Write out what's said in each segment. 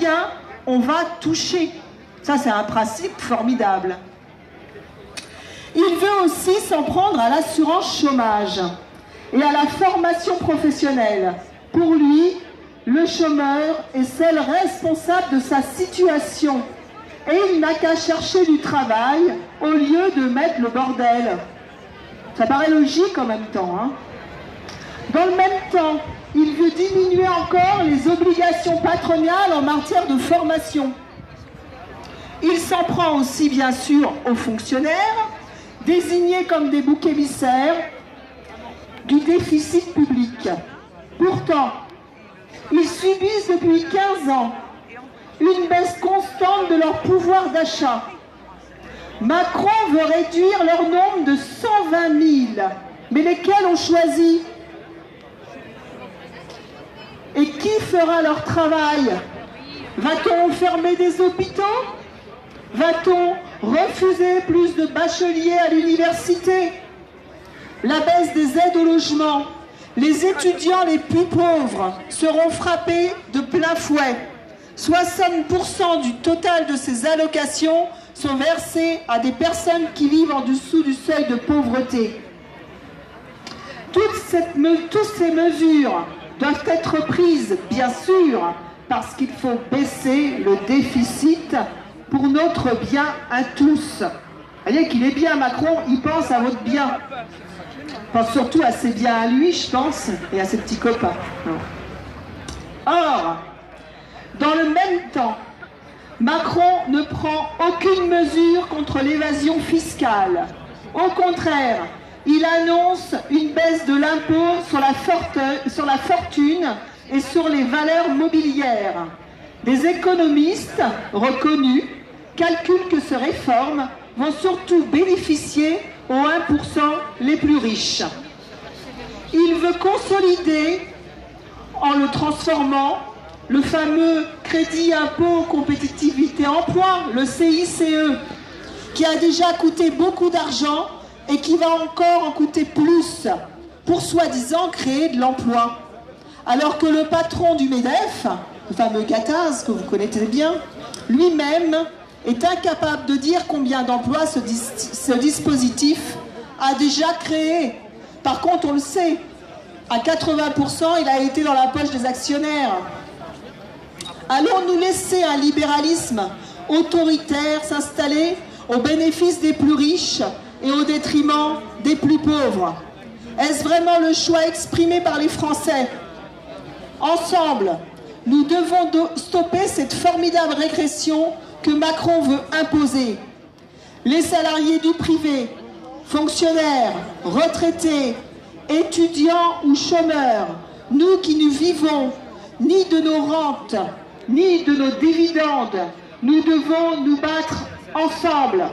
tiens, on va toucher. Ça, c'est un principe formidable. Il veut aussi s'en prendre à l'assurance chômage et à la formation professionnelle. Pour lui, le chômeur est seul responsable de sa situation et il n'a qu'à chercher du travail au lieu de mettre le bordel. Ça paraît logique en même temps, hein. Dans le même temps, il veut diminuer encore les obligations patronales en matière de formation. Il s'en prend aussi, bien sûr, aux fonctionnaires, désignés comme des boucs émissaires du déficit public. Pourtant, ils subissent depuis 15 ans une baisse constante de leur pouvoir d'achat. Macron veut réduire leur nombre de 120 000. Mais lesquels ont choisi? Et qui fera leur travail? Va-t-on fermer des hôpitaux? Va-t-on refuser plus de bacheliers à l'université? La baisse des aides au logement. Les étudiants les plus pauvres seront frappés de plein fouet. 60% du total de ces allocations sont versées à des personnes qui vivent en dessous du seuil de pauvreté. Toutes ces mesures doivent être prises, bien sûr, parce qu'il faut baisser le déficit pour notre bien à tous. Vous voyez qu'il est bien, Macron, il pense à votre bien. Il pense surtout à ses biens à lui, je pense, et à ses petits copains. Or, dans le même temps, Macron ne prend aucune mesure contre l'évasion fiscale. Au contraire, il annonce une baisse de l'impôt sur la fortune et sur les valeurs mobilières. Des économistes reconnus calculent que ces réformes vont surtout bénéficier aux 1% les plus riches. Il veut consolider, en le transformant, le fameux crédit impôt compétitivité emploi, le CICE, qui a déjà coûté beaucoup d'argent et qui va encore en coûter plus pour soi-disant créer de l'emploi. Alors que le patron du MEDEF, le fameux Gattaz, que vous connaissez bien, lui-même est incapable de dire combien d'emplois ce dispositif a déjà créé. Par contre, on le sait, à 80%, il a été dans la poche des actionnaires. Allons-nous laisser un libéralisme autoritaire s'installer au bénéfice des plus riches et au détriment des plus pauvres? Est-ce vraiment le choix exprimé par les Français? Ensemble, nous devons stopper cette formidable régression que Macron veut imposer. Les salariés du privé, fonctionnaires, retraités, étudiants ou chômeurs, nous qui ne vivons ni de nos rentes, ni de nos dividendes, nous devons nous battre ensemble.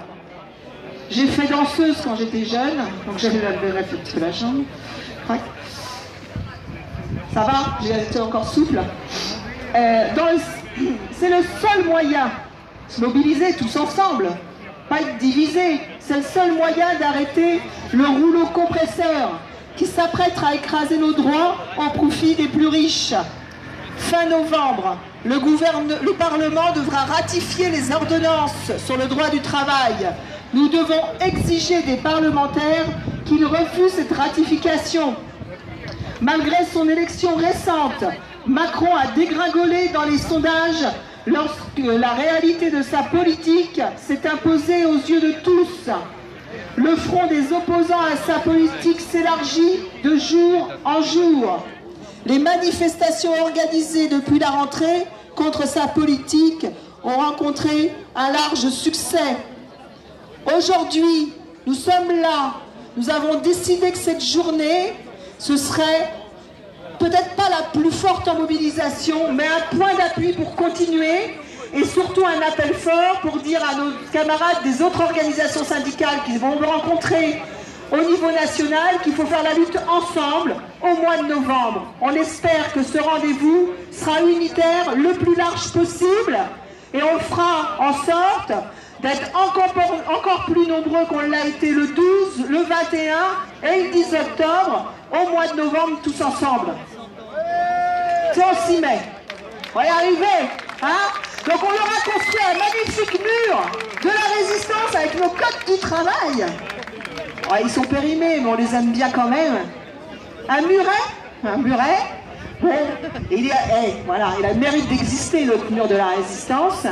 J'ai fait danseuse quand j'étais jeune, donc j'avais la jambe. Ça va? J'ai été encore souple. C'est le seul moyen, se mobiliser tous ensemble, pas être divisés. C'est le seul moyen d'arrêter le rouleau compresseur qui s'apprête à écraser nos droits en profit des plus riches. Fin novembre, le Parlement devra ratifier les ordonnances sur le droit du travail. Nous devons exiger des parlementaires qu'ils refusent cette ratification. Malgré son élection récente, Macron a dégringolé dans les sondages lorsque la réalité de sa politique s'est imposée aux yeux de tous. Le front des opposants à sa politique s'élargit de jour en jour. Les manifestations organisées depuis la rentrée contre sa politique ont rencontré un large succès. Aujourd'hui, nous sommes là. Nous avons décidé que cette journée, ce serait peut-être pas la plus forte en mobilisation, mais un point d'appui pour continuer et surtout un appel fort pour dire à nos camarades des autres organisations syndicales qui vont nous rencontrer au niveau national qu'il faut faire la lutte ensemble au mois de novembre. On espère que ce rendez-vous sera unitaire le plus large possible et on fera en sorte d'être encore plus nombreux qu'on l'a été le 12, le 21 et le 10 octobre au mois de novembre tous ensemble. Si on s'y met, on va y arriver, hein? Donc on leur a construit un magnifique mur de la résistance avec nos codes du travail. Oh, ils sont périmés, mais on les aime bien quand même. Un muret. Bon, voilà, il a le mérite d'exister, notre mur de la résistance.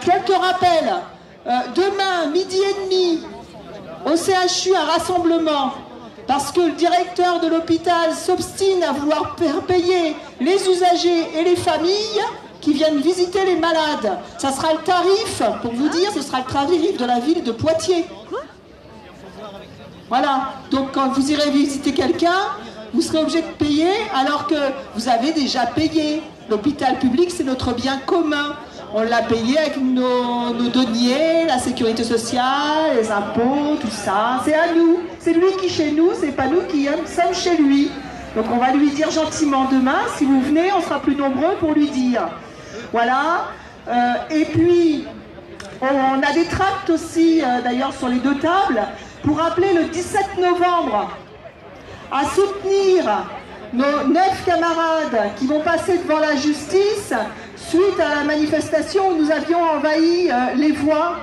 Quelques rappels. Demain, midi et demi, au CHU, un rassemblement. Parce que le directeur de l'hôpital s'obstine à vouloir faire payer les usagers et les familles qui viennent visiter les malades. Ça sera le tarif, pour vous dire, ce sera le tarif de la ville de Poitiers. Voilà, donc quand vous irez visiter quelqu'un, vous serez obligé de payer alors que vous avez déjà payé. L'hôpital public, c'est notre bien commun. On l'a payé avec nos deniers, la sécurité sociale, les impôts, tout ça. C'est à nous. C'est lui qui chez nous, c'est pas nous qui sommes chez lui. Donc on va lui dire gentiment demain, si vous venez, on sera plus nombreux pour lui dire. Voilà. Et puis, on a des tracts aussi, d'ailleurs, sur les deux tables, pour appeler le 17 novembre à soutenir nos 9 camarades qui vont passer devant la justice suite à la manifestation où nous avions envahi les voies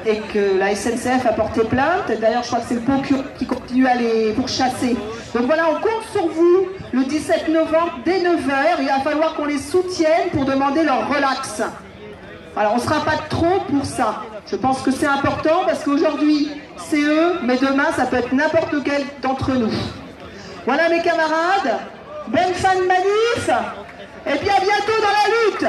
et que la SNCF a porté plainte. D'ailleurs, je crois que c'est le procureur qui continue à les pourchasser. Donc voilà, on compte sur vous le 17 novembre dès 9h. Il va falloir qu'on les soutienne pour demander leur relax. Alors, on ne sera pas trop pour ça. Je pense que c'est important parce qu'aujourd'hui, c'est eux, mais demain, ça peut être n'importe quel d'entre nous. Voilà mes camarades, bonne fin de manif, et puis à bientôt dans la lutte.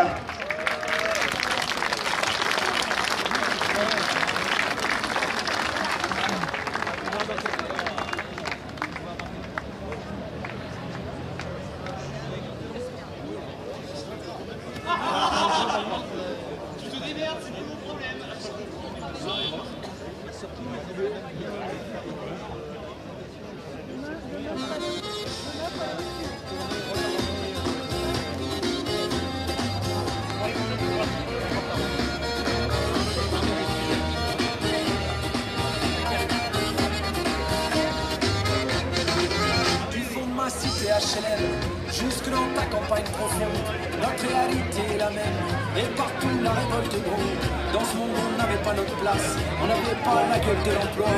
Cité HLM, jusque dans ta campagne profonde, notre réalité est la même, et partout la révolte gronde. Dans ce monde on n'avait pas notre place, on n'avait pas la gueule de l'emploi,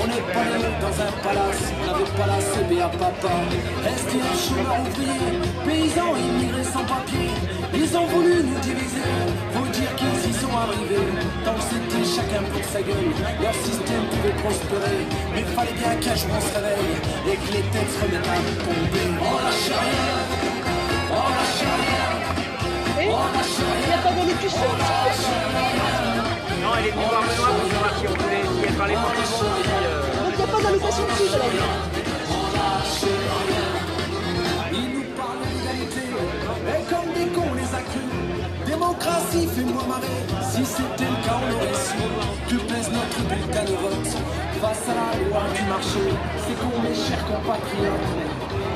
on n'est pas né dans un palace, on n'avait pas la CBA papa. SDF, chômeurs ouvriers, paysans immigrés sans papier, ils ont voulu nous diviser, faut dire qu'ils y sont arrivés. Tant que c'était chacun pour sa gueule, leur système pouvait prospérer, mais fallait bien qu'un jour on se réveille et que les têtes se remettent à tomber. On lâche rien, on lâche rien, on lâche rien. Il n'y a pas d'électricité. Non, elle est venue voir Benoît pour savoir si on voulait, si elle parlait pour tout le monde. Donc il n'y a pas d'allocation de suite, là. Ils nous parlent d'égalité, et comme des cons on les a crus. Démocratie, fais-moi marrer, si c'était le cas on aurait su. Que pèse notre bulletin de vote face à la loi du marché. C'est con mes chers compatriotes,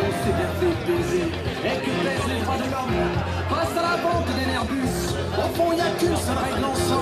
on s'est bien fait baiser. Et que pèsent les droits de l'homme face à la vente des Airbus. Au fond y a qu'une seule règle ensemble.